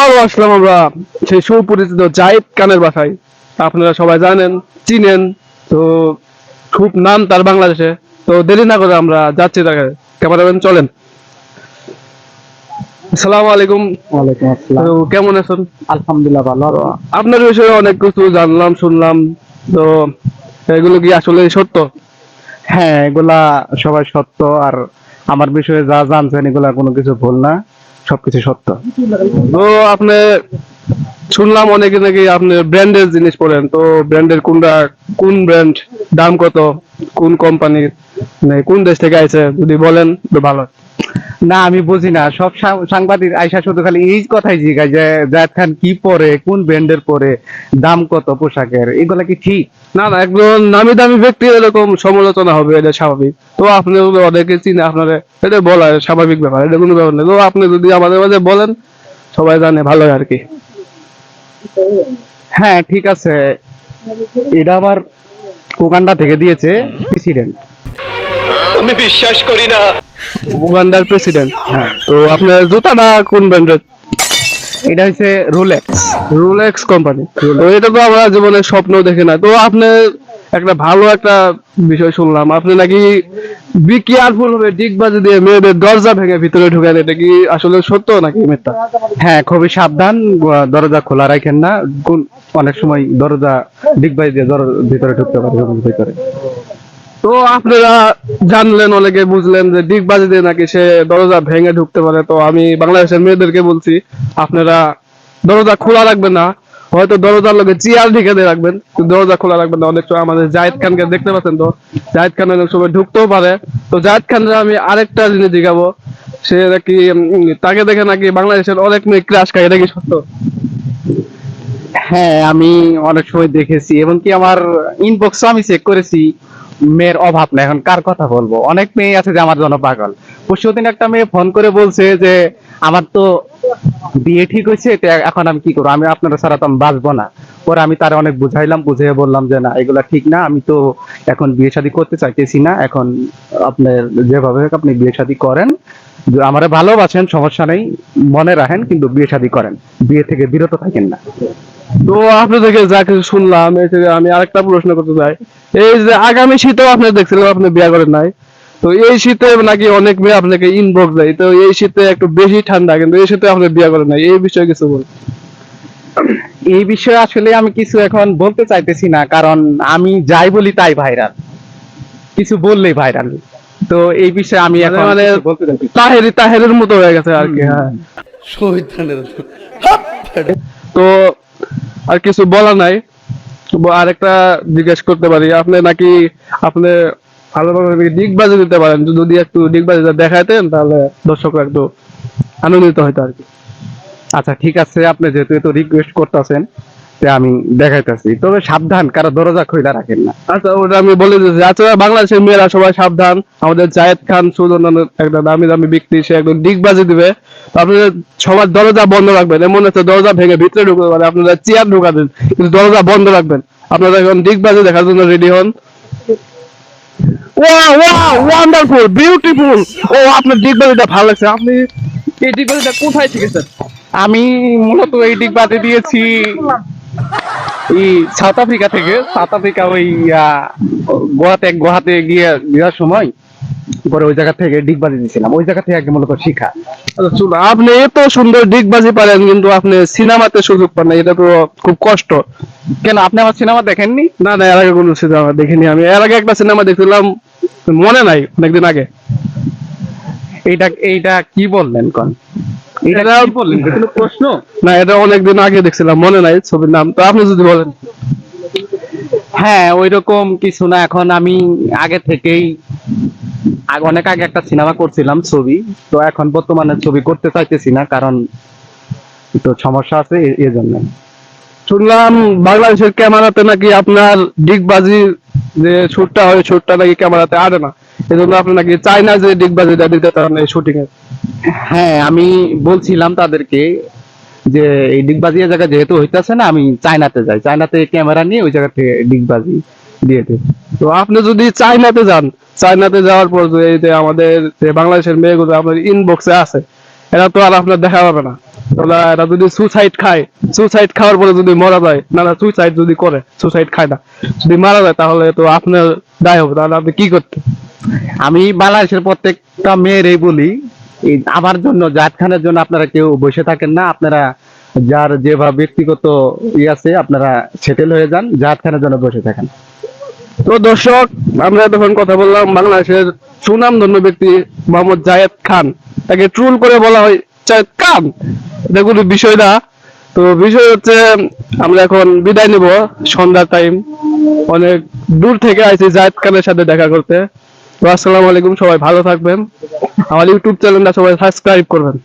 আবারও আসলাম আমরা সেই সুপরিচিত জাহিদ খানের বাসায়। আপনারা সবাই জানেন, চিনেন। তো খুব নাম তার বাংলাদেশে। তো দেরি না করে আমরা যাচ্ছি তাকে। ক্যামেরাম্যান চলেন। আসসালামু আলাইকুম। ওয়ালাইকুম আসসালাম। তো কেমন আছেন? আলহামদুলিল্লাহ ভালো। তো আপনার বিষয়ে অনেক কিছু জানলাম, শুনলাম। তো এগুলো কি আসলে সত্য? হ্যাঁ, এগুলা সবাই সত্য। আর আমার বিষয়ে যা জানছেন এগুলা কোনো কিছু ভুল না, সবকিছু সত্য। তো আপনি শুনলাম অনেকে নাকি আপনি ব্র্যান্ডের জিনিস পরেন। তো ব্র্যান্ডের কোনটা, কোন ব্র্যান্ড, দাম কত, কোন কোম্পানির, মানে কোন দেশ থেকে আইছে যদি বলেন তো ভালো হয়। না, আমি বুঝি না। সব সাংবাদিক আইসা শুধু খালি এই কথাই জিজ্ঞাসা যে জায়েদ খান কি পরে, কোন ব্র্যান্ডের পরে, দাম কত পোশাকের, এগুলা কি ঠিক? না না, একজন নামি দামি ব্যক্তি এরকম সমালোচনা হবে, এটা স্বাভাবিক। তো আপনি অনেকে চিনে আপনারা, এটা বলা স্বাভাবিক ব্যাপার, এটা কোনো ব্যাপার নেই। তো আপনি যদি আমাদের মাঝে বলেন, সবাই জানে, ভালো হয় আর কি। হ্যাঁ, ঠিক আছে। এটা আমার উগান্ডা থেকে দিয়েছে প্রেসিডেন্ট। আমি বিশ্বাস করি না। উগান্ডার প্রেসিডেন্ট? হ্যাঁ, তো আপনার জুতাটা কোন ব্র্যান্ডের? এটা হচ্ছে রোলেক্স। Rolex company. তো এটা তো আমরা জীবনে স্বপ্ন দেখি না। তো আপনি একটা ভালো একটা বিষয় শুনলাম, আপনি নাকি বি কেয়ারফুল হবে ডিগবাজি দিয়ে মেয়েদের দরজা ভেঙে ভিতরে ঢুকেন। এটা কি আসলে সত্য নাকি মিথ্যা? হ্যাঁ, খুবই সাবধান। দরজা খোলা রাখেন না। অনেক সময় দরজা ডিগবাজি দিয়ে ভিতরে ঢুকতে পারে, রুমের ভিতরে। তো আপনারা জানলেন, অনেকে বুঝলেন যে ডিগবাজি দিয়ে নাকি সে দরজা ভেঙে ঢুকতে পারে। তো আমি বাংলাদেশের মেয়েদেরকে বলছি, আপনারা দরজা খোলা রাখবেন না। হয়তো দরজার লগে চেয়ার ঢেকে দিয়ে রাখবেন, কিন্তু দরজা খোলা রাখবেন না। অনেক সময় আমাদের জাহিদ খানকে দেখতে পাচ্ছেন, তো জাহিদ খান অনেক সময় ঢুকতেও পারে। তো জাহিদ খানরা আমি আরেকটা জিনিস দেখাবো, সে নাকি তাকে দেখে নাকি বাংলাদেশের অনেক মেয়ে ক্রাশ খায়। এটা কি সত্য? হ্যাঁ, আমি অনেক সময় দেখেছি, এবং কি আমার ইনবক্সও আমি চেক করেছি। মেয়ের অভাব না। এখন কার কথা বলবো, অনেক মেয়ে আছে যে আমার জন্য পাগল। পরশুদিন একটা মেয়ে ফোন করে বলছে যে আমার তো বিয়ে ঠিক হয়েছে, তো এখন আমি কি করবো, আমি আপনারা ছাড়া তো আমি বাঁচবো না। পরে আমি তারা অনেক বুঝাইলাম, বুঝিয়ে বললাম যে না, এগুলা ঠিক না। আমি তো এখন বিয়ে শাদী করতে চাইতেছি না। এখন আপনার যেভাবে হোক আপনি বিয়ে শাদী করেন, আমারে ভালোবাসেন, সমস্যা নেই, মনে রাখেন, কিন্তু বিয়ে শাদী করেন, বিয়ে থেকে বিরত থাকেন না। তো আপনি থেকে যা কিছু শুনলাম, এই থেকে আমি আরেকটা প্রশ্ন করতে চাই। এই যে আগামী শীতেও আপনি দেখছিলেন আপনি বিয়ে করেন নাই। তো এই শীতে নাকি অনেক মেয়ে আপনাকে ইনবক্স দেয়। তো এই শীতে একটু বেশি ঠান্ডা, কিন্তু এই শীতে আপনি বিয়ে করেন নাই, এই বিষয়ে কিছু বল। এই বিষয়ে আসলে আমি কিছু এখন বলতে চাইতেছি না, কারণ আমি যাই বলি তাই ভাইরাল, কিছু বললেই ভাইরাল। তো এই বিষয়ে আমি মানে এখন মানে কিছু বলতে চাইতেছি না। তাহেরের মতো হয়ে গেছে আর কি। হ্যাঁ। তো আর কিছু বলা নাই। আরেকটা জিজ্ঞেস করতে পারি, আপনি নাকি আপনি ভালোভাবে ডিগবাজি দিতে পারেন? যদি একটু ডিগবাজিটা দেখাইতেন তাহলে দর্শকরা একটু আনন্দিত হইতো আর কি। আচ্ছা, ঠিক আছে, আপনি যেহেতু এত রিকোয়েস্ট করতেছেন, আমি দেখাইতেছি, তবে সাবধান, কারো দরজা খুলে রাখেন না। আচ্ছা, ওটা আমি বলে দিচ্ছি। আচ্ছা, বাংলাদেশের মেয়েরা সবাই সাবধান। আমাদের জায়েদ খান সুজন একটা দামি দামি ব্যক্তি, সে একদম ডিগবাজি দিবে। তো আপনাদের সবার দরজা বন্ধ রাখবেন। এমন হচ্ছে দরজা ভেঙে ভিতরে ঢুকতে পারে, আপনারা চেয়ার ঢুকাবেন, কিন্তু দরজা বন্ধ রাখবেন। আপনারা এখন ডিগবাজি দেখার জন্য রেডি হন। Wow wow, wonderful, beautiful. ও, আপনার ডিগবাজিটা ভালো লাগছে। আপনি এই ডিগবাজিটা কোথায় শিখেছেন? আমি মূলত এই ডিগবাজি দিয়েছি এই সাউথ আফ্রিকা থেকে। সাউথ আফ্রিকা ওই গুয়াহাতে গিয়ে যাওয়ার সময় পরে ওই জায়গা থেকে ডিগবাজি দিয়েছিলাম, ওই জায়গা থেকে আগে মূলত শিখা। আচ্ছা শুনুন, আপনি এত সুন্দর ডিগবাজি পারেন, কিন্তু আপনি সিনেমাতে সুযোগ পান না, এটা তো খুব কষ্ট। কেন, আপনি আমার সিনেমা দেখেননি? না না, এর আগে কোনো সিনেমা দেখিনি আমি। এর আগে একটা সিনেমা দেখছিলাম, মনে নাই, অনেকদিন আগে। এইটা এইটা কি বললেন কোন? এটা এটা কি বললেন, এটা কোনো প্রশ্ন? না, এটা অনেকদিন আগে দেখছিলাম, মনে নাই ছবির নাম। তো আপনি যদি বলেন। হ্যাঁ, ওইরকম কিছু না। এখন আমি আগে থেকেই অনেক আগে একটা সিনেমা করছিলাম, ছবি। তো এখন বর্তমানে ছবি করতে চাইতেছি না, কারণ তো সমস্যা আছে, এই জন্য। শুনলাম বাংলাদেশের ক্যামেরাতে নাকি আপনার ডিগবাজি যে শুটটা হয়, শুটটা নাকি ক্যামেরাতে আরে না। এই জন্য আপনি নাকি চায়না যে ডিগবাজিটা দিতে চান এই শুটিং এ। হ্যাঁ, আমি বলছিলাম তাদেরকে যে এই ডিগবাজি এর জায়গা যেহেতু হইতাছে না, আমি চায়নাতে যাই, চায়নাতে ক্যামেরা নিয়ে ওই জায়গা থেকে ডিগবাজি দিয়ে দিই। তো আপনি যদি চায়নাতে যান, চায়নাতে যাওয়ার পর যে এই যে আমাদের যে বাংলাদেশের মেয়েগুলো আপনার ইনবক্সে আছে, এরা তো আর আপনার দেখা পাবে না। তাহলে এরা যদি সুসাইড খাওয়ার পরে যদি মারা যায়, না সুসাইড যদি করে, সুসাইড খায় না, যদি মারা যায় তাহলে তো আপনার দায় হবে, তাহলে আপনি কি করতেন? আমি বাংলাদেশের প্রত্যেকটা মেয়েরই বলি, এই আমার জন্য, জাহেদ খানের জন্য আপনারা কেউ বসে থাকেন না। আপনারা যার যেভাবে ব্যক্তিগত আছে আপনারা সেটেল হয়ে যান, জাহেদ খানের জন্য বসে থাকেন। তো দর্শক, আমরা তখন কথা বললাম বাংলাদেশের সুনামধন্য ব্যক্তি মোহাম্মদ জায়েদ খান, তাকে ট্রোল করে বলা হয় জায়েদ খান, এটা কোনো বিষয় না। তো বিষয় হচ্ছে আমরা এখন বিদায় নিব, সন্ধ্যার টাইম, অনেক দূর থেকে আইছি জায়েদ খানের সাথে দেখা করতে। তো আসসালামু আলাইকুম, সবাই ভালো থাকবেন, আমার ইউটিউব চ্যানেলটা সবাই সাবস্ক্রাইব করবেন।